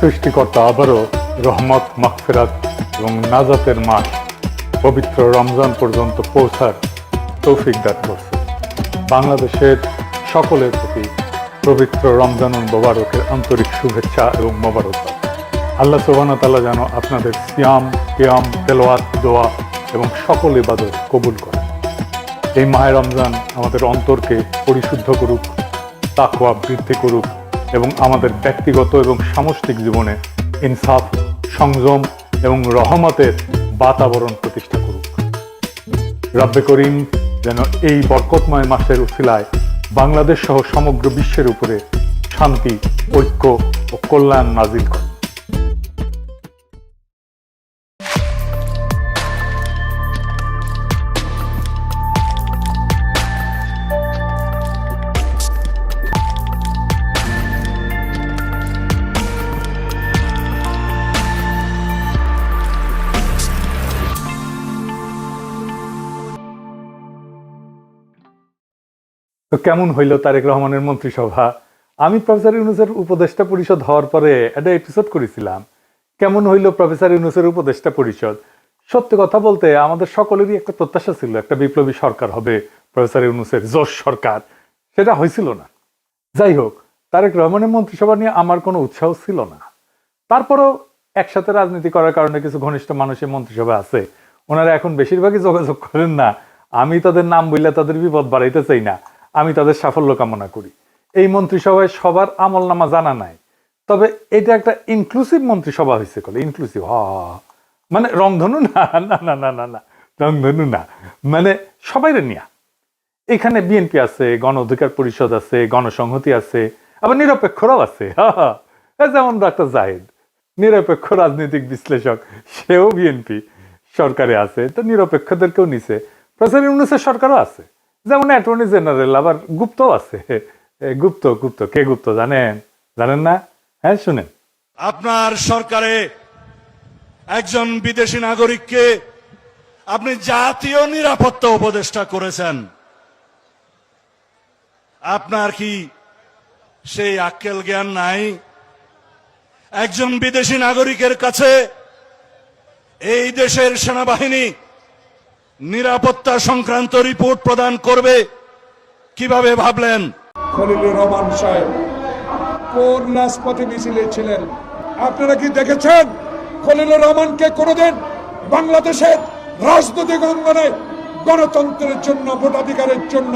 সৃষ্টিকর্তা আবারও রহমত, মাগফিরাত এবং নাজাতের মাস পবিত্র রমজান পর্যন্ত পৌঁছার তৌফিক দান করছে। বাংলাদেশের সকলের প্রতি পবিত্র রমজানুল মোবারকের আন্তরিক শুভেচ্ছা এবং মোবারকবাদ। আল্লাহ সুবহানাহু ওয়া তাআলা যেন আপনাদের সিয়াম, কিয়াম, তেলাওয়াত, দোয়া এবং সকল ইবাদত কবুল করেন। এই মাহে রমজান আমাদের অন্তরকে পরিশুদ্ধ করুক, তাকওয়া বৃদ্ধি করুক এবং আমাদের ব্যক্তিগত এবং সামষ্টিক জীবনে ইনসাফ, সংযম এবং রহমতের বাতাবরণ প্রতিষ্ঠা করুক। রব্বে করিম যেন এই বরকতময় মাসের উসিলায় বাংলাদেশ সহ সমগ্র বিশ্বের উপরে শান্তি, ঐক্য ও কল্যাণ নাজিল করেন। তো কেমন হইল তারেক রহমানের মন্ত্রিসভা? আমি প্রফেসর ইউনূসের উপদেষ্টা পরিষদ হওয়ার পরে একটা এপিসোড করেছিলাম, কেমন হইল প্রফেসর ইউনূসের উপদেষ্টা পরিষদ। সত্যি কথা বলতে আমাদের সকলেরই একটা প্রত্যাশা ছিল একটা বিপ্লবী সরকার হবে, প্রফেসর ইউনূসের জোশ সরকার, সেটা হয়েছিল না। যাই হোক, তারেক রহমানের মন্ত্রিসভা নিয়ে আমার কোনো উৎসাহ ছিল না। তারপরেও একসাথে রাজনীতি করার কারণে কিছু ঘনিষ্ঠ মানুষের মন্ত্রিসভা আছে, ওনারা এখন বেশিরভাগই যোগাযোগ করেন না। আমি তাদের নাম বললে তাদের বিপদ বাড়াইতে চাই না, আমি তাদের সাফল্য কামনা করি। এই মন্ত্রিসভায় সবার আমল নামা জানা নাই, তবে এটা একটা ইনক্লুসিভ মন্ত্রিসভা হয়েছে। ইনক্লুসিভ মানে রংধনু না, না না না না না রংধনু না, মানে সবাই নিয়া। এখানে বিএনপি আছে, গণ অধিকার পরিষদ আছে, গণসংহতি আছে, আবার নিরপেক্ষরাও আছে। যেমন ডাক্তার জাহিদ নিরপেক্ষ রাজনৈতিক বিশ্লেষক, সেও বিএনপি সরকারে আছে, তো নিরপেক্ষদেরকেও নিছে। প্রফেসর ইউনূসের সরকারও আছে, যেমন অ্যাটর্নি জেনারেল, আবার গুপ্তও আছে। গুপ্ত গুপ্ত কে গুপ্ত জানেন? জানেন না? হ্যাঁ, শুনেন। আপনার সরকারে একজন বিদেশি নাগরিককে আপনি জাতীয় নিরাপত্তা উপদেষ্টা করেছেন। আপনার কি সেই আক্কেল জ্ঞান নাই? একজন বিদেশি নাগরিকের কাছে এই দেশের সেনাবাহিনী নিরাপত্তা সংক্রান্ত রিপোর্ট প্রদান করবে কিভাবে ভাবলেন? খলিলুর রহমান সাহেব কোন রাজপথে মিছিলে ছিলেন? আপনারা কি দেখেছেন খলিলুর রহমানকে কোনোদিন বাংলাদেশের রাজনৈতিক অঙ্গনে গণতন্ত্রের জন্য, ভোটাধিকারের জন্য,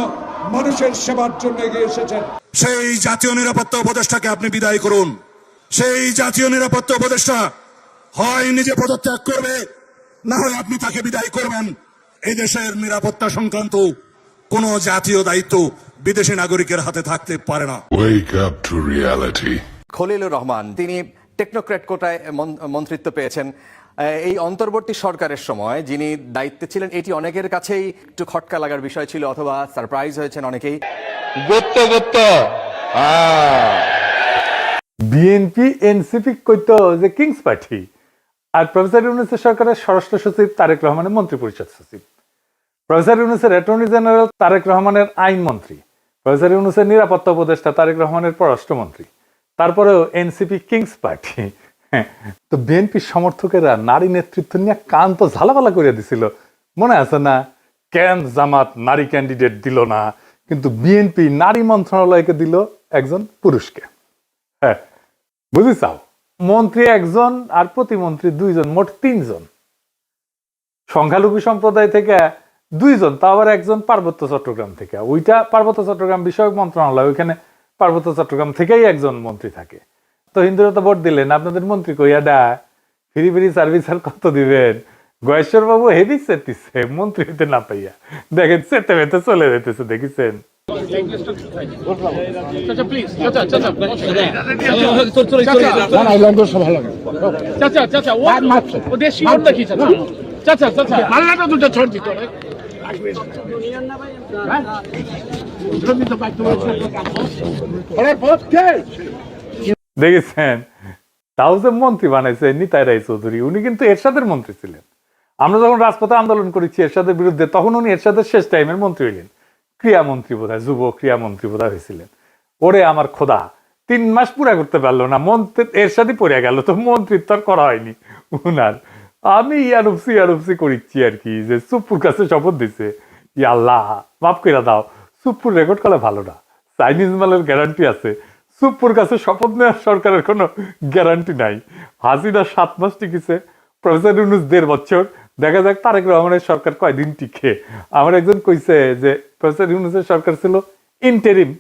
মানুষের সেবার জন্য এগিয়ে এসেছেন? সেই জাতীয় নিরাপত্তা উপদেষ্টাকে আপনি বিদায় করুন। সেই জাতীয় নিরাপত্তা উপদেষ্টা হয় নিজে পদত্যাগ করবে, না হয় আপনি তাকে বিদায় করবেন। এই দেশের নিরাপত্তা সংক্রান্ত কোন জাতীয় দায়িত্ব বিদেশি নাগরিকের হাতে থাকতে পারে না। Wake up to reality. Khalilur Rahman তিনি টেকনোক্র্যাট কোটায় মন্ত্রিত্ব পেয়েছেন। এই অন্তর্বর্তী সরকারের সময় যিনি দায়িত্বে ছিলেন, এটি অনেকের কাছেই একটু খটকা লাগার বিষয় ছিল, অথবা সারপ্রাইজ হয়েছেন অনেকেই। বিএনপি এনসিপি কইতো যে কিংস পার্টি, আর প্রফেসর ইউনূসের সরকারের স্বরাষ্ট্র সচিব তারেক রহমানের মন্ত্রী পরিষদ সচিব, প্রফেসর ইউনূসের অ্যাটর্নি জেনারেল তারেক রহমানের আইন মন্ত্রী, প্রফেসর ইউনূসের নিরাপত্তা উপদেষ্টা তারেক রহমানের পররাষ্ট্রমন্ত্রী, তারপরেও এনসিপি কিংস পার্টি। তো বিএনপির সমর্থকেরা নারী নেতৃত্ব নিয়ে কান তো ঝালাপালা করে দিছিল, মনে আছে না? কেন জামাত নারী ক্যান্ডিডেট দিল না, কিন্তু বিএনপি নারী মন্ত্রণালয়কে দিল একজন পুরুষকে। হ্যাঁ, বুঝিছাও, মন্ত্রী একজন আর প্রতিমন্ত্রী দুইজন, মোট তিনজন। সংখ্যালঘু সম্প্রদায় থেকে দুইজন, তা আবার একজন পার্বত্য চট্টগ্রাম থেকে। ওইটা পার্বত্য চট্টগ্রাম বিষয়ক মন্ত্রণালয়, ওইখানে পার্বত্য চট্টগ্রাম থেকেই একজন মন্ত্রী থাকে। তো হিন্দুরা তো ভোট দিলেন, আপনাদের মন্ত্রী কইয়া ডা ফ্রি ফ্রি সার্ভিস আর কত দিবেন? গয়েশ্বর বাবু হেভি চেতিছে মন্ত্রী হইতে না পাইয়া, দেখেন চেতে বেতে চলে যেতেছে, দেখেছেন? দেখেছেন? তাও যে মন্ত্রী বানাইছে নিতাই রায় চৌধুরী, উনি কিন্তু এরশাদের মন্ত্রী ছিলেন। আমরা যখন রাজপথে আন্দোলন করেছি এরশাদের বিরুদ্ধে, তখন উনি এরশাদের শেষ টাইমের মন্ত্রী হইলেন, ক্রিয়ামন্ত্রী বোধহয়, যুব ক্রিয়ামন্ত্রী বোধহয় হয়েছিলেন। ওরে আমার খোদা, 3 মাস পুরা করতে পারলো না, মন্ত্রী এর সাথে পড়ে গেল, তো মন্ত্রিত্ব আর করা হয়নি উনার। আমি ইয়ারুপসি করিচ্ছি আর কি, যে সুপ্পুর কাছে শপথ দিছে, ইয়া আল্লাহ মাফ করে দাও, সুপ্পুর রেকর্ড করা ভালো না, চাইনিজ মালের গ্যারান্টি আছে, সুপ্পুর কাছে শপথ নেওয়ার সরকারের কোনো গ্যারান্টি নাই। হাসিনা 7 মাস টিকেছে, প্রফেসর ইউনূস 1.5 বছর, দেখা যাক তারেক রহমানের সরকার কয়দিন টিকে। আমার একজন কইছে যে প্রফেসর ইউনূসের সরকার ছিল ইন্টারিম,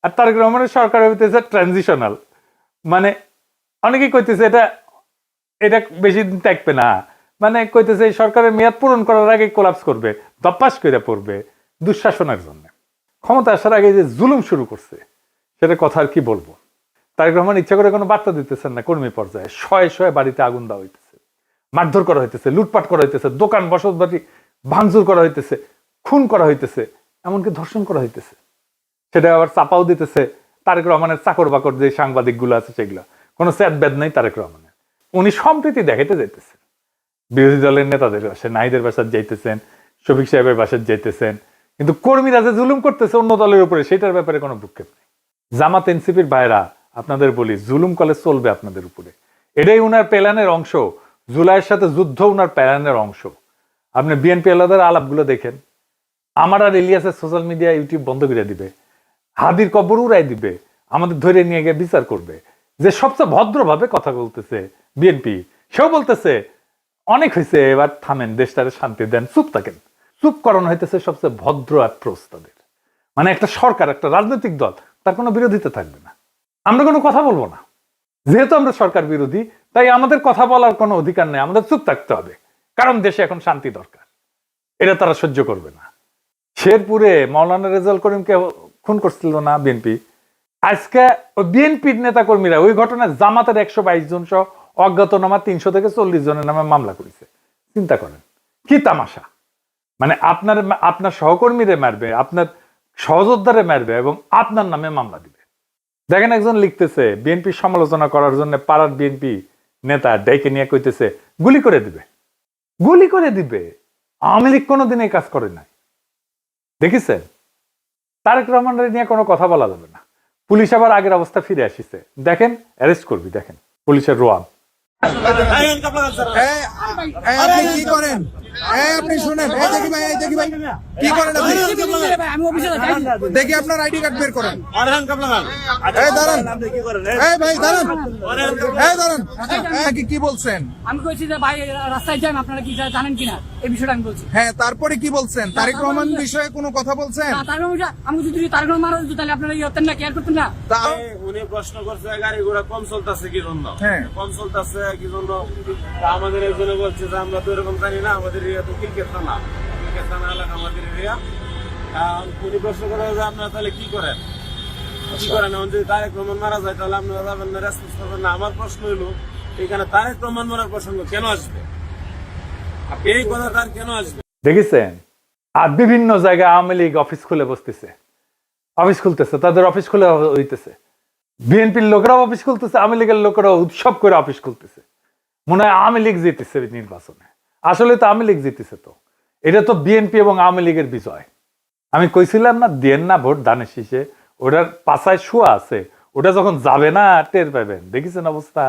আর তারেক রহমানের সরকার হইতেছে ট্রানজিশনাল। মানে অনেকেই কইতেছে এটা এটা বেশি দিন থাকবে না, মানে কইতেছে এই সরকারের মেয়াদ পূরণ করার আগে কোলাপস করবে, দপ্পাস করে পড়বে দুঃশাসনের জন্য। ক্ষমতা আসার আগে যে জুলুম শুরু করছে সেটা কথা আর কি বলবো। তারেক রহমান ইচ্ছা করে কোনো বার্তা দিতেছেন না, কর্মী পর্যায়ে শয়ে শয়ে বাড়িতে আগুন দেওয়া হইতেছে, মারধর করা হইতেছে, লুটপাট করা হইতেছে, দোকান বসত বাড়ি ভাঙচুর করা হইতেছে, খুন করা হইতেছে, এমনকি ধর্ষণ করা হইতেছে। সেটা আবার চাপাও দিতেছে তারেক রহমানের চাকর বাকর যে সাংবাদিকগুলো আছে সেগুলো, কোনো স্যাদ ব্যাদ নেই তারেক রহমানের। উনি সম্প্রীতি দেখাইতে যাইতেছেন, বিরোধী দলের নেতাদের বাসায়, নাহিদের বাসায় যাইতেছেন, শফিক সাহেবের বাসায় যাইতেছেন, কিন্তু কর্মীরা যে জুলুম করতেছে অন্য দলের উপরে সেটার ব্যাপারে কোনো ভ্রুক্ষেপ নেই। জামাত এনসিপির ভাইরা আপনাদের বলি, জুলুম কলে চলবে আপনাদের উপরে, এটাই উনার প্ল্যানের অংশ। জুলাইয়ের সাথে যুদ্ধ উনার প্ল্যানের অংশ। আপনি বিএনপি আলাদার আলাপগুলো দেখেন, আমার আর ইলিয়াসের সোশ্যাল মিডিয়া ইউটিউব বন্ধ করে দিবে, হাদির কবর উড়াই দিবে, আমাদের ধরে নিয়ে গিয়ে বিচার করবে। যে সবচেয়ে ভদ্রভাবে কথা বলতেছে বিএনপি, সেও বলতেছে অনেক হয়েছে, এবার থামেন, দেশটারে শান্তি দেন, চুপ থাকেন। চুপ করানো হইতেছে সবচেয়ে ভদ্র অ্যাপ্রোচ তাদের। মানে একটা সরকার, একটা রাজনৈতিক দল, তার কোনো বিরোধিতা থাকবে না, আমরা কোনো কথা বলবো না। যেহেতু আমরা সরকার বিরোধী, তাই আমাদের কথা বলার কোনো অধিকার নেই, আমাদের চুপ থাকতে হবে, কারণ দেশে এখন শান্তি দরকার। এটা তারা সহ্য করবে না। শেরপুরে মাওলানা রেজাউল করিমকে খুন করছিল না বিএনপি, আজকে বিএনপির নেতা কর্মীরা ওই ঘটনায় জামাতের 122 জন সহ অজ্ঞাতনামা 300 থেকে 40 জনের নামে মামলা করেছে। চিন্তা করেন কি তামাশা। মানে আপনার সহকর্মীরে মারবে, আপনার সহযোদ্ধারে মারবে এবং আপনার নামে মামলা দিবে। দেখেন একজন লিখতেছে বিএনপির সমালোচনা করার জন্য পাড়ার বিএনপি নেতা ডেকে নিয়ে কইতেছে গুলি করে দিবে, গুলি করে দিবে। আওয়ামী লীগ কোনোদিন এই কাজ করে নাই, দেখেছেন? তারেক রহমানের নিয়ে কোনো কথা বলা যাবে না। পুলিশ আবার আগের অবস্থা ফিরে আসিছে, দেখেন অ্যারেস্ট করবি, দেখেন পুলিশের রোয়াব। আপনি কি করেন? আপনি শুনেন, দেখি ভাই, দেখি ভাই কি করেন আপনি? দেখি আপনার আইডি কার্ড বের করেন। দাঁড়ান ভাই, দাঁড়ান দাঁড়ান, কি বলছেন? আমি কইছি যে ভাই রাস্তায় জ্যাম, আপনারা কি জানেন কিনা এই বিষয়টা আমি বলছি। হ্যাঁ, তারপরে কি বলছেন? তারেক রহমান বিষয়ে কোনো কথা বলছেন? আমি যদি তারেক রহমান মারা যেত তাহলে আপনারা ইয়ে হতেন না, কেয়ার করতেন না। উনি প্রশ্ন করছে গাড়ি ঘোড়া কম চলতেছে কি জন্য, হ্যাঁ কম চলতেছে কি জন্য। আমাদের একজনে বলছে যে আমরা তো এরকম জানি না, আমাদের এরিয়া তো ক্রিকেট থানা, ক্রিকেট থানা এলাকা আমাদের এরিয়া। উনি প্রশ্ন করে যে আপনারা তাহলে কি করেন, কি করেন? এখন যদি তারেক রহমান মারা যায় তাহলে আপনারা যাবেন না, রেসপন্স করবেন না। আমার প্রশ্ন হলো এখানে তারেক রহমান মারার প্রসঙ্গ কেন আসবে? এই কথা তার কেন আসবে? দেখেছেন? আর বিভিন্ন জায়গায় আওয়ামী লীগ অফিস খুলে বসতেছে, অফিস খুলতেছে, তাদের অফিস খুলে হইতেছে। বিএনপির লোকেরাও অফিস খুলতেছে, আওয়ামী লীগের লোকেরাও উৎসব করে অফিস খুলতেছে। মনে হয় আওয়ামী লীগ জিতেছে নির্বাচনে, আসলে তো আওয়ামী লীগ জিতেছে। তো এটা তো বিএনপি এবং আওয়ামী লীগের বিজয়। আমি কইছিলাম না, দেন না ভোট ধানের শীষে, ওটার পাছায় শুয়া আছে, ওটা যখন যাবে না টের পাবেন। দেখেছেন অবস্থা?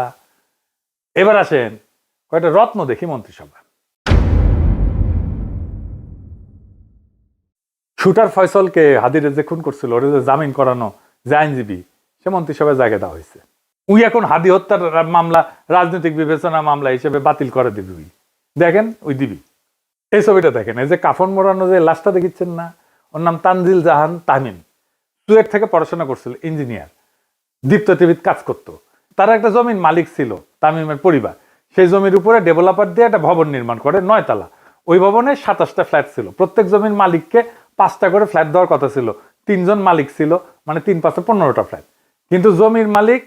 এবার আসেন কয়টা রত্ন দেখি মন্ত্রিসভা। শুটার ফয়সলকে হাদিরে যে খুন করছিল, ওরা যে জামিন করানো যে আইনজীবী, সে মন্ত্রিসভায় জায়গা দেওয়া হয়েছে। উই এখন হাদি হত্যার মামলা রাজনৈতিক বিবেচনা মামলা হিসেবে বাতিল করে দিবি। উই দেখেন, ওই দিবি। এই ছবিটা দেখেন, এই যে কাফন মোড়ানো যে লাশটা দেখিচ্ছেন না, ওর নাম তানজিল জাহান তামিম। চুয়েট থেকে পড়াশোনা করছিল, ইঞ্জিনিয়ার, দীপ্ত টিভিতে কাজ করতো। তার একটা জমির মালিক ছিল তামিমের পরিবার, সেই জমির উপরে ডেভেলপার দিয়ে একটা ভবন নির্মাণ করে 9 তলা। ওই ভবনে 27টা ফ্ল্যাট ছিল, প্রত্যেক জমির মালিককে 5টা করে ফ্ল্যাট দেওয়ার কথা ছিল। 3 জন মালিক ছিল, মানে 3 5 15টা ফ্ল্যাট। কিন্তু জমির মালিক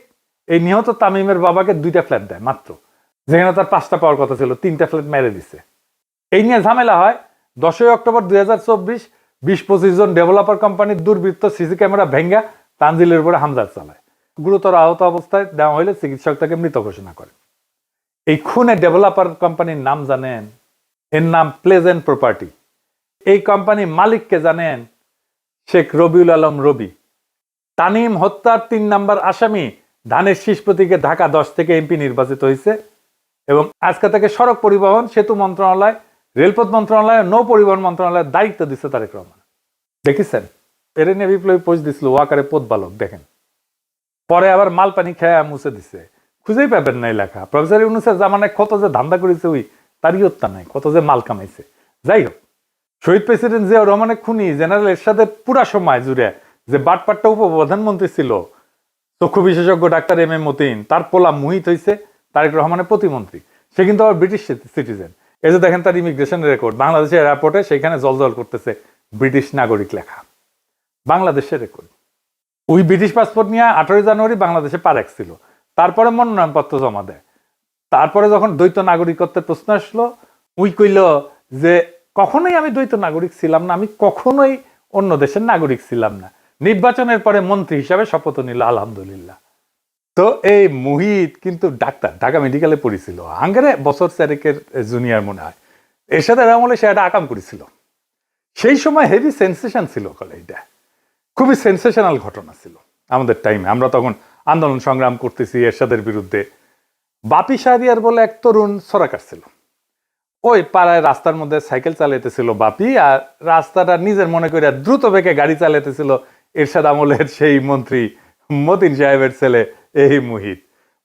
এই নিহত তামিমের বাবাকে 2টা ফ্ল্যাট দেয় মাত্র, যেখানে তার 5টা পাওয়ার কথা ছিল, 3টা ফ্ল্যাট মেরে দিচ্ছে। এই নিয়ে ঝামেলা হয়। 10 অক্টোবর 2024 20-25 জন ডেভেলপার কোম্পানির দুর্বৃত্ত সিসি ক্যামেরা ভেঙ্গা তানজিলের উপরে হামলা চালায়। গুরুতর আহত অবস্থায় দেওয়া হলে চিকিৎসক তাকে মৃত ঘোষণা করে। এই খুনে ডেভেলপার কোম্পানির নাম জানেন? এর নাম প্লেজেন্ট প্রপার্টি। এই কোম্পানির মালিককে জানেন? শেখ রবিউল আলম রবি। তানিম হত্যার 3 নাম্বার আসামি ধানের শীষ প্রতীকে ঢাকা 10 থেকে এমপি নির্বাচিত হয়েছে এবং আজকে থেকে সড়ক পরিবহন সেতু মন্ত্রণালয়, রেলপথ মন্ত্রণালয়, নৌ পরিবহন মন্ত্রণালয়ের দায়িত্ব দিচ্ছে তারেক রহমান। দেখেছেন, এর নিয়ে বিপ্লবী পোস্ট দিছিল ওয়াকারে পথ বালক, দেখেন। পরে আবার মাল পানি খেয়ে মুছে দিছে, খুঁজেই পাবেন নাই লেখা। প্রফেসর ইউনূসের জামানায় কত যে ধান্দা করেছে ওই তারই হত্যা নাই, কত যে মাল কামাইছে। যাই হোক, শহীদ প্রেসিডেন্ট জিয়াউর রহমানের খুনি জেনারেল এরশাদের পুরা সময় জুড়ে যে বাটপাট্টা উপপ্রধানমন্ত্রী ছিল চক্ষু বিশেষজ্ঞ ডাক্তার এম এ মতিন, তার পোলা মুহিত হয়েছে তারেক রহমানের প্রতিমন্ত্রী। সে কিন্তু আবার ব্রিটিশ সিটিজেন। এই যে দেখেন তার ইমিগ্রেশনের রেকর্ড, বাংলাদেশের এয়ারপোর্টে সেখানে জলজল করতেছে ব্রিটিশ নাগরিক লেখা, বাংলাদেশের রেকর্ড। ওই ব্রিটিশ পাসপোর্ট নিয়ে 18 জানুয়ারি বাংলাদেশে পা রাখছিল, তারপরে মনোনয়নপত্র জমা দেয়। তারপরে যখন দ্বৈত নাগরিকত্বের প্রশ্ন আসলো, উই কইল যে কখনোই আমি দ্বৈত নাগরিক ছিলাম না, আমি কখনোই অন্য দেশের নাগরিক ছিলাম না। নির্বাচনের পরে মন্ত্রী হিসাবে শপথ নিল, আলহামদুলিল্লাহ। তো এই মুহিত কিন্তু ডাক্তার, ঢাকা মেডিকেলে পড়েছিল, আঙ্গারে বছর 4 জুনিয়র মনে হয়। এরশাদের আমলে সে একটা আকাম করেছিল, সেই সময় হেভি সেন্সেশন ছিল। এটা খুবই সেন্সেশনাল ঘটনা ছিল আমাদের টাইমে, আমরা তখন আন্দোলন সংগ্রাম করতেছি এরশাদের বিরুদ্ধে। বাপি শাহরিয়ার বলে এক তরুণ ছড়া কাটছিল, ওই পাড়ায় রাস্তার মধ্যে সাইকেল চালাইতেছিল বাপি, আর রাস্তাটা নিজের মনে করে দ্রুত বেগে গাড়ি চালাইতেছিল এরশাদ আমলের সেই মন্ত্রী মতিন সাহেবের ছেলে এই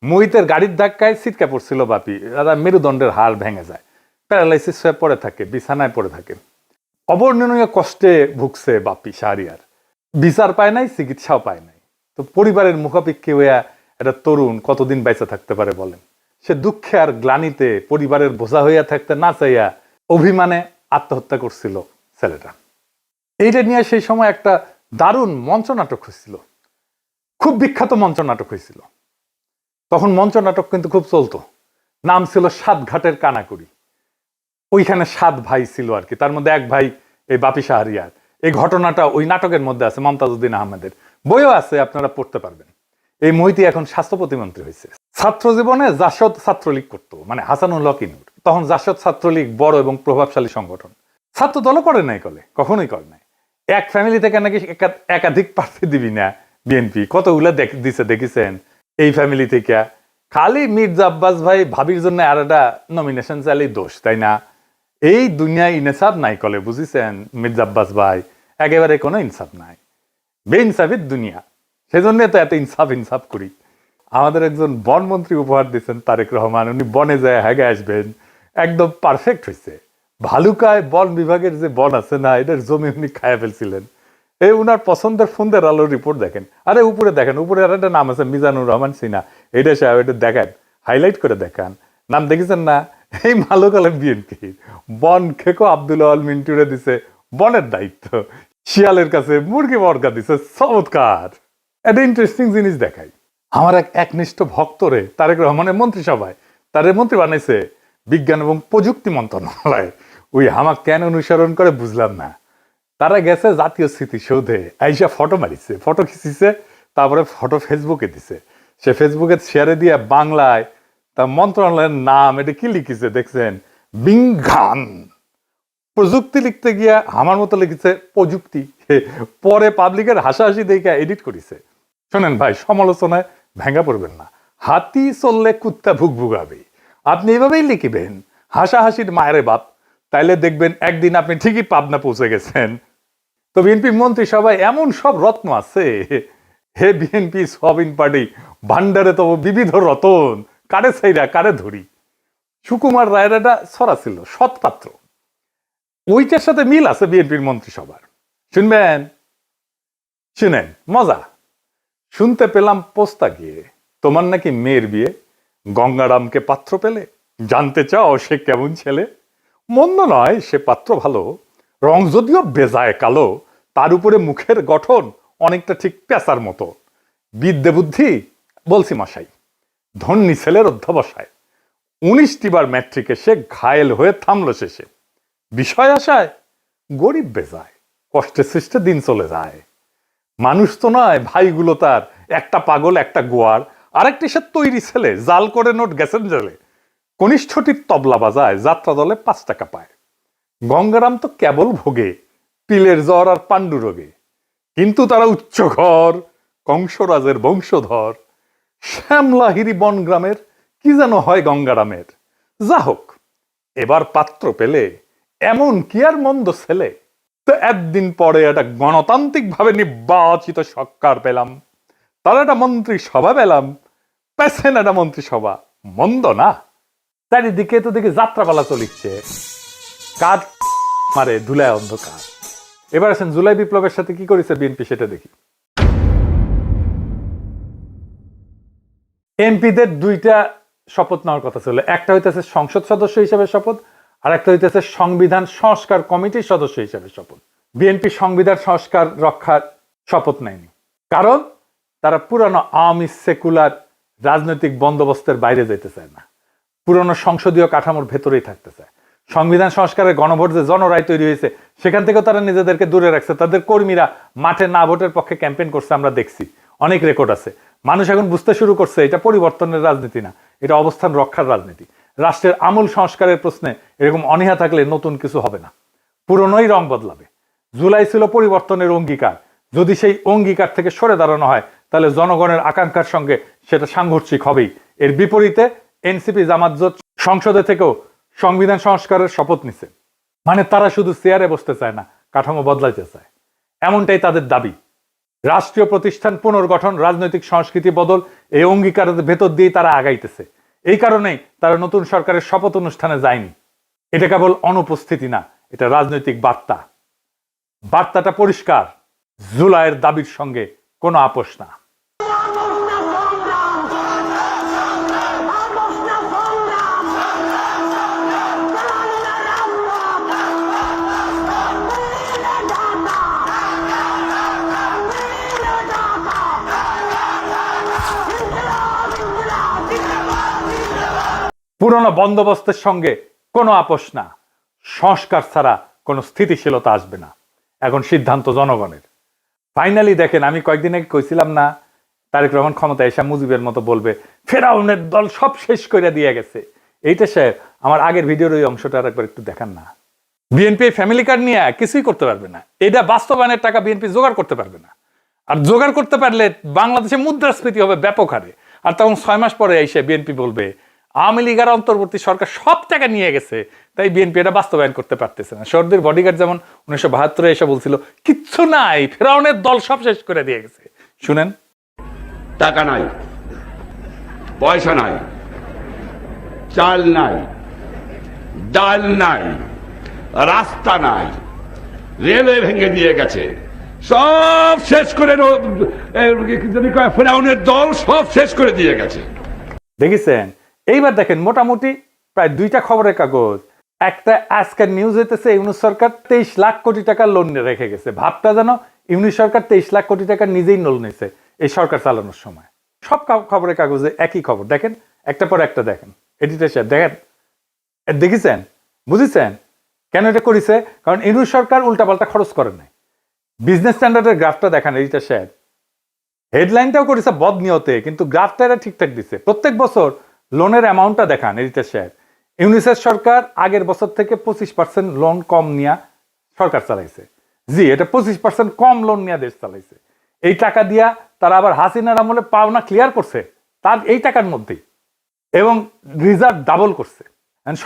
মুহিতের গাড়ির ধাক্কায় ছিটকা পড়ছিল বাপি, দাদা মেরুদণ্ডের হাড় ভেঙে যায়, প্যারালাইসিস হয়ে পড়ে থাকে, বিছানায় পড়ে থাকে। অবর্ণনীয় কষ্টে ভুগছে বাপি শাহরিয়ার, বিচার পায় নাই, চিকিৎসাও পায় নাই। তো পরিবারের মুখাপেক্ষী হইয়া একটা তরুণ কতদিন বেঁচে থাকতে পারে বলেন? সে দুঃখে আর গ্লানিতে পরিবারের বোঝা হইয়া থাকতে না চাইয়া অভিমানে আত্মহত্যা করছিল ছেলেটা। এইটা নিয়ে সেই সময় একটা দারুণ মঞ্চনাটক হয়েছিল, খুব বিখ্যাত মঞ্চনাটক হয়েছিল। তখন মঞ্চনাটক কিন্তু খুব চলতো, নাম ছিল 7 ঘাটের কানাকুড়ি। ওইখানে 7 ভাই ছিল আর কি, তার মধ্যে এক ভাই এই বাপি শাহরিয়ার। এই ঘটনাটা ওই নাটকের মধ্যে আছে, মমতাজউদ্দিন আহমেদের বইও আছে, আপনারা পড়তে পারবেন। এই মহিতি এখন স্বাস্থ্য প্রতিমন্ত্রী হয়েছে। ছাত্র জীবনে জাসদ ছাত্রলীগ করতো, মানে হাসানুল হক ইনুর। তখন জাসদ ছাত্রলীগ বড় এবং প্রভাবশালী সংগঠন। ছাত্র দলও করে নাই, কখনোই করে নাই। এক ফ্যামিলি থেকে নাকি একাধিক প্রার্থী দিবি না বিএনপি, কতগুলো দিছে দেখেছেন এই ফ্যামিলি থেকে। খালি মির্জা আব্বাস ভাই ভাবির জন্য আর একটা নমিনেশন চাইলেই দোষ, তাই না? এই দুনিয়ায় ইনসাফ নাই কলে, বুঝিছেন মির্জা আব্বাস ভাই? একেবারে কোনো ইনসাফ নাই, বেইনসাফের দুনিয়া। সেজন্য তো এত ইনসাফ করি। আমাদের একজন বনমন্ত্রী উপহার দিচ্ছেন তারেক রহমান, উনি বনে যায় হেগে আসবেন, একদম পারফেক্ট হয়েছে। ভালুকায় বন বিভাগের যে বন আছে না, এটার জমি উনি খায়া ফেলছিলেন। এই উনার পছন্দের ফোনদের আলোর রিপোর্ট দেখেন, আরে উপরে দেখেন, উপরে আর একটা নাম আছে মিজানুর রহমান সিনহা, এটা সাহেব, এটা দেখেন, হাইলাইট করে দেখান। নাম দেখেছেন না? এই মালুকালের বিএনপি বন খেকো আব্দুল আল মিন্টুরে দিছে বনের দায়িত্ব, শিয়ালের কাছে মুরগি বর্গা দিছে। চমৎকার একটা ইন্টারেস্টিং জিনিস দেখাই। আমার এক একনিষ্ঠ ভক্তরে তারেক রহমানের মন্ত্রিসভায় তারে মন্ত্রী বানাইছে বিজ্ঞান এবং প্রযুক্তি মন্ত্রণালয়। ওই হামাক কেন অনুসরণ করে বুঝলাম না। তারা গেছে জাতীয় স্মৃতিসৌধে, আইসা ফটো মারিছে, ফটো খিচিছে, তারপরে ফটো ফেসবুকে দিছে। সে ফেসবুকে শেয়ারে দিয়ে বাংলায় তার মন্ত্রণালয়ের নাম এটা কি লিখেছে দেখছেন? বিজ্ঞান প্রযুক্তি লিখতে গিয়া আমার মতো লিখেছে প্রযুক্তি। পরে পাবলিকের হাসাহাসি দেখে এডিট করেছে। শোনেন ভাই, সমালোচনায় ভেঙে পড়বেন না। হাতি চললে কুত্তা ভুক ভুগাবে, আপনি এভাবেই লিখিবেন হাসাহাসির মায়ের বাপ, তাইলে দেখবেন একদিন আপনি ঠিকই পাবনা পৌঁছে গেছেন। তো বিএনপি মন্ত্রী সবাই এমন সব রত্ন আছে, হে বিএনপি সবিন পার্টি ভান্ডারে তো বিবিধ রতন, কারে ছাইরা কারে ধরি। সুকুমার রায়ের একটা ছড়া ছিল সৎপাত্র, ওইটার সাথে মিল আছে বিএনপির মন্ত্রিসভার। শুনবেন? শুনেন, মজা। শুনতে পেলাম পোস্তা গিয়ে তোমার নাকি মেয়ের বিয়ে, গঙ্গারামকে পাত্র পেলে, জানতে চাও সে কেমন ছেলে? মন্দ নয় সে পাত্র ভালো, রং যদিও বেজায় কালো, তার উপরে মুখের গঠন অনেকটা ঠিক পেঁচার মতো। বিদ্যে বুদ্ধি বলছি মশাই, ধন্যী ছেলের অধ্যবসায়। 19টি বার ম্যাট্রিকে সে ঘায়েল হয়ে থামলো শেষে। বিষয় আশায় গরিব বেজায়, কষ্টে সৃষ্টে দিন চলে যায়। মানুষ তো নয় ভাইগুলো তার, একটা পাগল একটা গোয়ার, আরেকটি সে তৈরি ছেলে, জাল করে নোট গেছেন জেলে। কনিষ্ঠটির তবলা বাজায়, যাত্রা দলে 5 টাকা পায়। গঙ্গারাম তো কেবল ভোগে পিলের জ্বর আর পাণ্ডু রোগে, কিন্তু তারা উচ্চ ঘর কংসরাজের বংশধর, শ্যামলাহিরি বনগ্রামের কি যেন হয় গঙ্গারামের। যা হোক, এবার পাত্র পেলে এমন কি আর মন্দ ছেলে। তো একদিন পরে একটা গণতান্ত্রিক ভাবে নির্বাচিত সরকার পেলাম, তার একটা মন্ত্রিসভা পেলাম, পেছেন একটা মন্ত্রিসভা, মন্দ না। চারিদিকে তো দেখি যাত্রাপালা চলিচ্ছে, কাজ মারে ধুলায় অন্ধকার। এবার আসেন জুলাই বিপ্লবের সাথে কি করেছে বিএনপি সেটা দেখি। এমপিদের দুইটা শপথ নেওয়ার কথা ছিল, একটা হইতেছে সংসদ সদস্য হিসেবে শপথ, আর একটা হইতেছে সংবিধান সংস্কার কমিটির সদস্য হিসেবে শপথ। বিএনপি সংবিধান সংস্কার রক্ষার শপথ নেয়নি, কারণ তারা পুরানো আওয়ামী সেকুলার রাজনৈতিক বন্দোবস্তের বাইরে যেতে চায় না, পুরনো সংসদীয় কাঠামোর ভেতরেই থাকতে চায়। সংবিধান সংস্কারের গণভোট যে জনরায় তৈরি হয়েছে সেখান থেকেও তারা নিজেদেরকে দূরে রাখছে। তাদের কর্মীরা মাঠে না ভোটের পক্ষে ক্যাম্পেইন করছে, আমরা দেখছি, অনেক রেকর্ড আছে। মানুষ এখন বুঝতে শুরু করছে এটা পরিবর্তনের রাজনীতি না, এটা অবস্থান রক্ষার রাজনীতি। রাষ্ট্রের আমূল সংস্কারের প্রশ্নে এরকম অনীহা থাকলে নতুন কিছু হবে না, পুরনোই রং বদলাবে। জুলাই ছিল পরিবর্তনের অঙ্গীকার, যদি সেই অঙ্গীকার থেকে সরে দাঁড়ানো হয় তাহলে জনগণের আকাঙ্ক্ষার সঙ্গে সেটা সাংঘর্ষিক হবেই। এর বিপরীতে এনসিপি জামাত জোট সংসদে থেকেও সংবিধান সংস্কারের শপথ নিছে, মানে তারা শুধু চেয়ারে বসতে চায় না, কাঠামো বদলাইতে চায়, এমনটাই তাদের দাবি। রাষ্ট্রীয় প্রতিষ্ঠান পুনর্গঠন, রাজনৈতিক সংস্কৃতি বদল, এই অঙ্গীকারের ভেতর দিয়েই তারা আগাইতেছে। এই কারণেই তারা নতুন সরকারের শপথ অনুষ্ঠানে যায়নি। এটা কেবল অনুপস্থিতি না, এটা রাজনৈতিক বার্তা। বার্তাটা পরিষ্কার, জুলাইয়ের দাবির সঙ্গে কোনো আপোষ না। পুরনো বন্দোবস্তের সঙ্গে কোনো আপোষ না, সংস্কার ছাড়া কোনো স্থিতিশীলতা আসবে না। এখন সিদ্ধান্ত জনগণের। ফাইনালি দেখেন, আমি কয়েকদিন আগে কইছিলাম না তারেক রহমান ক্ষমতা এসে মুজিবের মতো বলবে ফেরাউনের দল সব শেষ করে দিয়ে গেছে। এইটা সাহেব আমার আগের ভিডিওর ওই অংশটা একবার একটু দেখান না। বিএনপি ফ্যামিলি কার্ড নিয়ে কিছুই করতে পারবে না, এটা বাস্তবায়নের টাকা বিএনপি জোগাড় করতে পারবে না। আর জোগাড় করতে পারলে বাংলাদেশে মুদ্রাস্ফীতি হবে ব্যাপক হারে। আর তখন 6 মাস পরে এসে বিএনপি বলবে আওয়ামী লীগের অন্তর্বর্তী সরকার সব টাকা নিয়ে গেছে, তাই বিএনপি এটা বাস্তবায়ন করতে পারতেছে না। সর্দির বডিগার্ড যেমন 1972 এসে বলছিল কিচ্ছু নাই, ফেরাউনের দল সব শেষ করে দিয়ে গেছে। শুনেন, টাকা নাই, পয়সা নাই, চাল নাই, ডাল নাই, রাস্তা নাই, রেলওয়ে ভেঙে দিয়ে গেছে, সব শেষ করে ফেরাউনের দল সব শেষ করে দিয়ে গেছে। দেখেছেন? এইবার দেখেন, মোটামুটি প্রায় 2টা খবরের কাগজ, একটা আজকের নিউজ হইতেছে ইউনূস সরকার 23 লাখ কোটি টাকা লোন রেখে গেছে। ভাবটা যেন ইউনূস সরকার 23 লাখ কোটি টাকা নিজেই লোন নিয়েছে এই সরকার চালানোর সময়। সব খবরের কাগজে একই খবর, দেখেন একটা পর একটা। দেখেন এডিটর সাহেব, দেখেন, দেখেছেন, বুঝেছেন কেন এটা করেছে? কারণ ইউনূস সরকার উল্টাপাল্টা খরচ করে নাই। বিজনেস স্ট্যান্ডার্ডের গ্রাফটা দেখেন এডিটর সাহেব, হেডলাইনটাও করেছে বদ নিয়তে, কিন্তু গ্রাফটা এরা ঠিকঠাক দিচ্ছে। প্রত্যেক বছর লোনের অ্যামাউন্টটা দেখান এডিটর সাহেব। ইউনিসেফ সরকার আগের বছর থেকে 25% লোন কম নিয়ে সরকার চালাইছে। জি, এটা 25% কম লোন নিয়ে দেশ চালাইছে। এই টাকা দিয়া তারা আবার হাসিনার আমলে পাওনা ক্লিয়ার করছে তার এই টাকার মধ্যেই, এবং রিজার্ভ ডাবল করছে।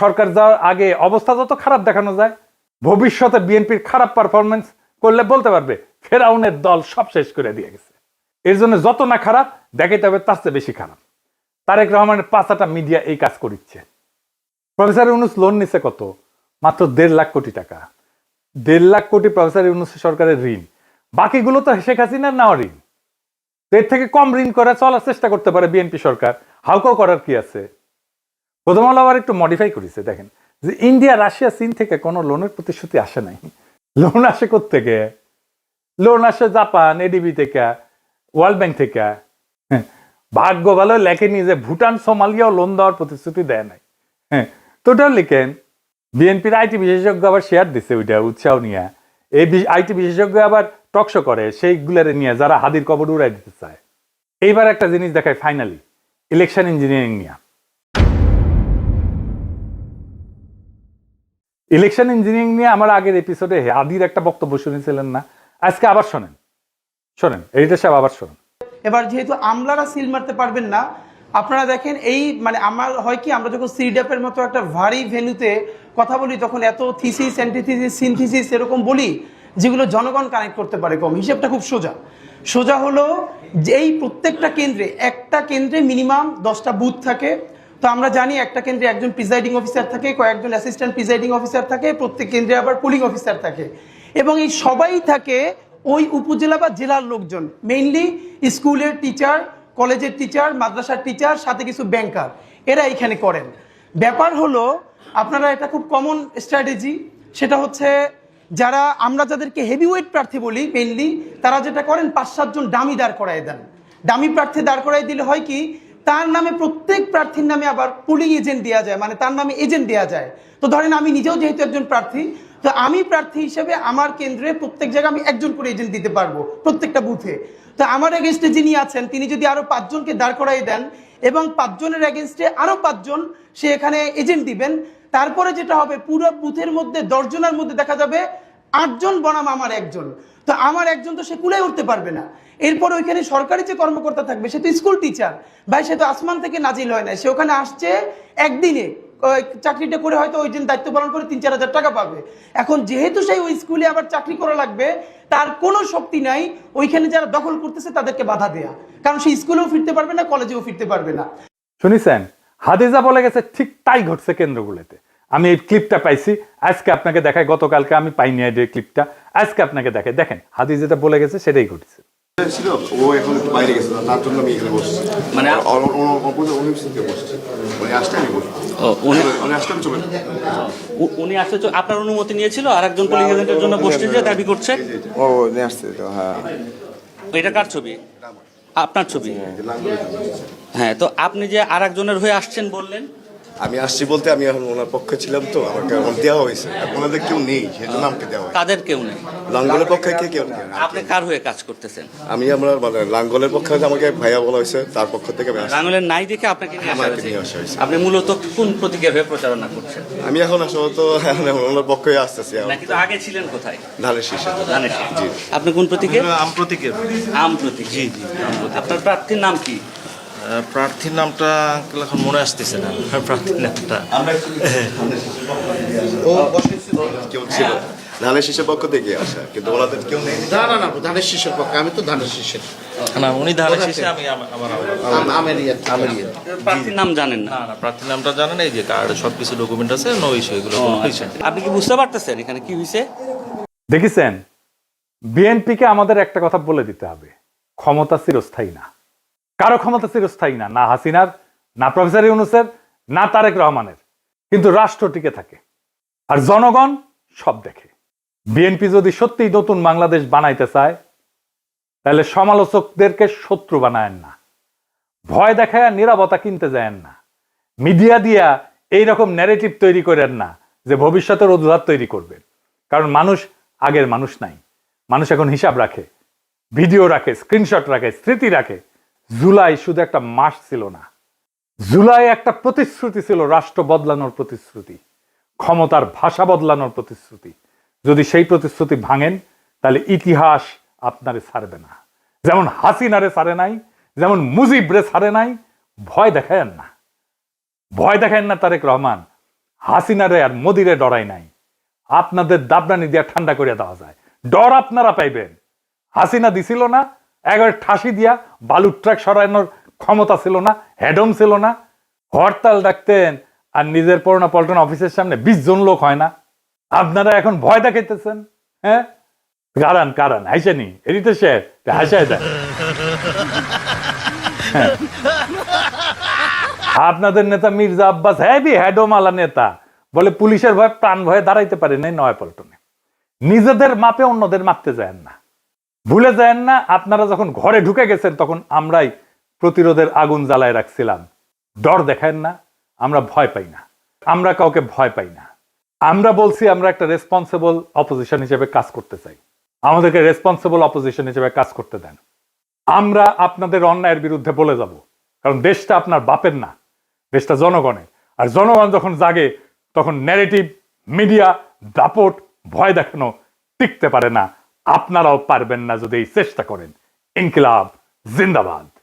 সরকার যাওয়ার আগে অবস্থা যত খারাপ দেখানো যায়, ভবিষ্যতে বিএনপির খারাপ পারফরমেন্স করলে বলতে পারবে ফেরাউনের দল সব শেষ করে দিয়ে গেছে। এর জন্য যত না খারাপ দেখাইতে হবে তার চেয়ে বেশি খারাপ। তারেক রহমানের 5টা মিডিয়া এই কাজ করিচ্ছে। প্রফেসর ইউনূস লোন নিছে কত? মাত্র 1.5 লাখ কোটি টাকা। 1.5 লাখ কোটি প্রফেসর ইউনূস সরকারের ঋণ, বাকিগুলো তো শেখ হাসিনার নেওয়া ঋণ। এর থেকে কম ঋণ করে চলার চেষ্টা করতে পারে বিএনপি সরকার, হাউকাও করার কি আছে? প্রথম আলো আবার একটু মডিফাই করেছে, দেখেন যে ইন্ডিয়া, রাশিয়া, চীন থেকে কোনো লোনের প্রতিশ্রুতি আসে নাই। লোন আসে কোত্থেকে? লোন আসে জাপান, এডিবি থেকে, ওয়ার্ল্ড ব্যাংক থেকে। ভাগ্য ভালো লেখেনি যে ভুটান, সোমালিয়াও লোন দেওয়ার প্রতিশ্রুতি দেয় নাই। তো ওটাও লিখেন। বিএনপির আইটি বিশেষজ্ঞ আবার শেয়ার দিচ্ছে ওইটা উৎসাহ নিয়ে। এই আইটি বিশেষজ্ঞ আবার টকশো করে সেইগুলারে নিয়ে যারা হাদির কবর উড়াই দিতে চায়। এইবার একটা জিনিস দেখায় ফাইনালি, ইলেকশন ইঞ্জিনিয়ারিং নিয়ে। ইলেকশন ইঞ্জিনিয়ারিং নিয়ে আমার আগের এপিসোডে হাদির একটা বক্তব্য শুনেছিলেন না? আজকে আবার শোনেন, এডিটর সাহেব আবার শোনেন। এবার যেহেতু আমলারা সিল মারতে পারবেন না, আপনারা দেখেন এই মানে আমার হয় কি, আমরা যখন সিডাপের মতো একটা ভারী ভেন্যুতে কথা বলি তখন এত থিসিস, অ্যান্টিথিসিস, সিনথিসিস এরকম বলি যেগুলো জনগণ কানেক্ট করতে পারে কম। হিসেবটা খুব সোজা হলো যে এই প্রত্যেকটা কেন্দ্রে, একটা কেন্দ্রে মিনিমাম 10টা বুথ থাকে। তো আমরা জানি একটা কেন্দ্রে একজন প্রিজাইডিং অফিসার থাকে, কয়েকজন অ্যাসিস্ট্যান্ট প্রিজাইডিং অফিসার থাকে, প্রত্যেক কেন্দ্রে আবার পুলিং অফিসার থাকে, এবং এই সবাই থাকে ওই উপজেলা বা জেলার লোকজন, মেইনলি স্কুলের টিচার, কলেজের টিচার, মাদ্রাসার টিচার, সাথে কিছু ব্যাংকার, এরা এখানে করেন। ব্যাপার হলো আপনারা এটা খুব কমন স্ট্র্যাটেজি, সেটা হচ্ছে যারা আমরা যাদেরকে হেভিওয়েট প্রার্থী বলি মেইনলি, তারা যেটা করেন 5-7 জন ডামি দাঁড় করায় দেন। ডামি প্রার্থী দাঁড় করাই দিলে হয় কি, তার নামে প্রত্যেক প্রার্থীর নামে আবার পুলিং এজেন্ট দেওয়া যায়, মানে তার নামে এজেন্ট দেওয়া যায়। তো ধরেন আমি নিজেও যেহেতু একজন প্রার্থী, তো আমি প্রার্থী হিসেবে আমার কেন্দ্রে প্রত্যেক জায়গায় আমি একজন করে এজেন্ট দিতে পারবো প্রত্যেকটা বুথে। তো আমার এগেনস্টে যিনি আছেন তিনি যদি আরো 5 জনকে দাঁড় করাই দেন এবং 5 জনের এগেনস্টে আরো 5 জন সে এখানে এজেন্ট দিবেন, তারপরে যেটা হবে পুরো বুথের মধ্যে 10 জনের মধ্যে দেখা যাবে 8 জন বনাম আমার একজন। তো আমার একজন তো সে কুলায় উঠতে পারবে না। এরপর ওইখানে সরকারি যে কর্মকর্তা থাকবে সে তো স্কুল টিচার ভাই, সে তো আসমান থেকে নাজিল হয় না, সে ওখানে আসছে একদিনে চাকরিটা করে হয়তো ওই দিন দায়িত্ব পালন করে 3-4 হাজার টাকা পাবে। এখন যেহেতু সেই ওই স্কুলে আবার চাকরি করা লাগবে, তার কোনো শক্তি নাই ওইখানে যারা দখল করতেছে তাদেরকে বাধা দেয়া, কারণ সে স্কুলেও ফিরতে পারবে না, কলেজেও ফিরতে পারবে না। শুনেছেন, হাদিজা বলে গেছে ঠিক তাই ঘটছে কেন্দ্রগুলোতে। আমি এই ক্লিপটা পাইছি, আজকে আপনাকে দেখাই, গতকালকে আমি পাইনি এই ক্লিপটা, আজকে আপনাকে দেখাই। দেখেন হাদিজা যেটা বলে গেছে সেটাই ঘটেছে। ছিল ও এখন একটু বাইরে গেছে, তার জন্য আমি এখানে বসছি, মানে অনুপস্থিতিতে বসছি, উনি আসতে আমি বসবো। উনি আসতে আমি চলে উনি আসতে আপনার অনুমতি নিয়েছিল আর একজন পুলিং এজেন্টের জন্য বসতে যে দাবি করছে। ও নিয়ে আসছে তো, হ্যাঁ। এটা কার ছবি? আপনার ছবি? হ্যাঁ, তো আপনি যে আর একজনের হয়ে আসছেন বললেন। আমি আসছি বলতে আমি এখন ওনার পক্ষে ছিলাম, তো আমাকে এখন দেওয়া হয়েছে, ওনাদের কেউ নেই সেই জন্য আমাকে দেওয়া হয়েছে। তাদের কেউ নেই, লাঙ্গলের পক্ষে কেউ নেই। আপনি কার হয়ে কাজ করতেছেন? আমি আমরা মানে লাঙ্গলের পক্ষে আমাকে ভাইয়া বলা হয়েছে, তার পক্ষ থেকে লাঙ্গলের নাই দেখে আপনাকে নিয়ে আসা হয়েছে। আপনি মূলত কোন প্রতীকের হয়ে প্রচারণা করছেন? আমি এখন আসলে তো ওনার পক্ষে আসতেছি। নাকি তো আগে ছিলেন কোথায়? ধানের শীষে। ধানের শীষে। জি। আপনি কোন প্রতীকে? আম প্রতীকের। আম প্রতীক। জি জি। আপনার প্রার্থীর নাম কি? প্রার্থীর নামটা এখন মনে আসতেছে না, প্রার্থীর নামটা। কেউ ছিল ধানের শীষের পক্ষ থেকে আসা, কিন্তু ওনাদের কেউ নেই। না ধানের শীষের পক্ষে, আমি তো ধানের শীষের না, উনি ধানের শীষে, আমি প্রার্থীর নাম জানেন না? না, প্রার্থীর নামটা জানেন, এই যে কার্ড সবকিছু ডকুমেন্ট আছে, নো ইস্যু এগুলো। আপনি কি বুঝতে পারতেছেন এখানে কি হয়েছে? দেখেছেন, বিএনপিকে আমাদের একটা কথা বলে দিতে হবে, ক্ষমতা চিরস্থায়ী না, কারো ক্ষমতা চিরস্থায়ী না, না হাসিনার, না প্রফেসর ইউনূসের, না তারেক রহমানের, কিন্তু রাষ্ট্র টিকে থাকে আর জনগণ সব দেখে। বিএনপি যদি সত্যিই নতুন বাংলাদেশ বানাইতে চায় তাহলে সমালোচকদেরকে শত্রু বানায়েন না, ভয় দেখায় নীরবতা কিনতে যায়েন না, মিডিয়া দিয়া এইরকম ন্যারেটিভ তৈরি করেন না যে ভবিষ্যতের অজুহাত তৈরি করবেন। কারণ মানুষ আগের মানুষ নাই, মানুষ এখন হিসাব রাখে, ভিডিও রাখে, স্ক্রিনশট রাখে, স্মৃতি রাখে। জুলাই শুধু একটা মাস ছিল না, জুলাই একটা প্রতিশ্রুতি ছিল, রাষ্ট্র বদলানোর প্রতিশ্রুতি, ক্ষমতার ভাষা বদলানোর প্রতিশ্রুতি। যদি সেই প্রতিশ্রুতি ভাঙেন তাহলে ইতিহাস আপনারে ছাড়বে না, যেমন হাসিনারে ছাড়ে নাই, যেমন মুজিবরে ছাড়ে নাই। ভয় দেখায়েন না, ভয় দেখায়েন না তারেক রহমান, হাসিনারে আর মোদিরে ডরাই নাই। আপনাদের দাবরানি দিয়া ঠান্ডা করে দেওয়া যায়, ডর আপনারা পাইবেন। হাসিনা দিছিল না, একবার ঠাসি দিয়া বালুর ট্রাক সরানোর ক্ষমতা ছিল না, হেডম ছিল না, হরতাল ডাকতেন আর নিজের পড়না পল্টন অফিসের সামনে 20 জন লোক হয় না। আপনারা এখন ভয় দেখাইতেছেন। হ্যাঁ, কারণ হাইসানি এদিতে সে হাসায় দেয়। আপনাদের নেতা মির্জা আব্বাস হেভি হেডোমালা নেতা, বলে পুলিশের ভয় প্রাণ ভয়ে দাঁড়াইতে পারে নাই নয়াপল্টনে। নিজেদের মাপে অন্যদের মাপতে যায়েন না, ভুলে যায়েন না। আপনারা যখন ঘরে ঢুকে গেছেন তখন আমরাই প্রতিরোধের আগুন জ্বালায় রাখছিলাম। ডর দেখায়েন না, আমরা ভয় পাই না, আমরা কাউকে ভয় পাই না। আমরা বলছি আমরা একটা রেসপন্সিবল অপোজিশন হিসেবে কাজ করতে চাই, আমাদেরকে রেসপন্সিবল অপোজিশন হিসেবে কাজ করতে দেন। আমরা আপনাদের অন্যায়ের বিরুদ্ধে বলে যাব, কারণ দেশটা আপনার বাপের না, দেশটা জনগণের। আর জনগণ যখন জাগে তখন ন্যারেটিভ, মিডিয়া, দাপট, ভয় দেখানো টিকতে পারে না। আপনারাও পারবেন না যদি এই চেষ্টা করেন। ইনকিলাব জিন্দাবাদ।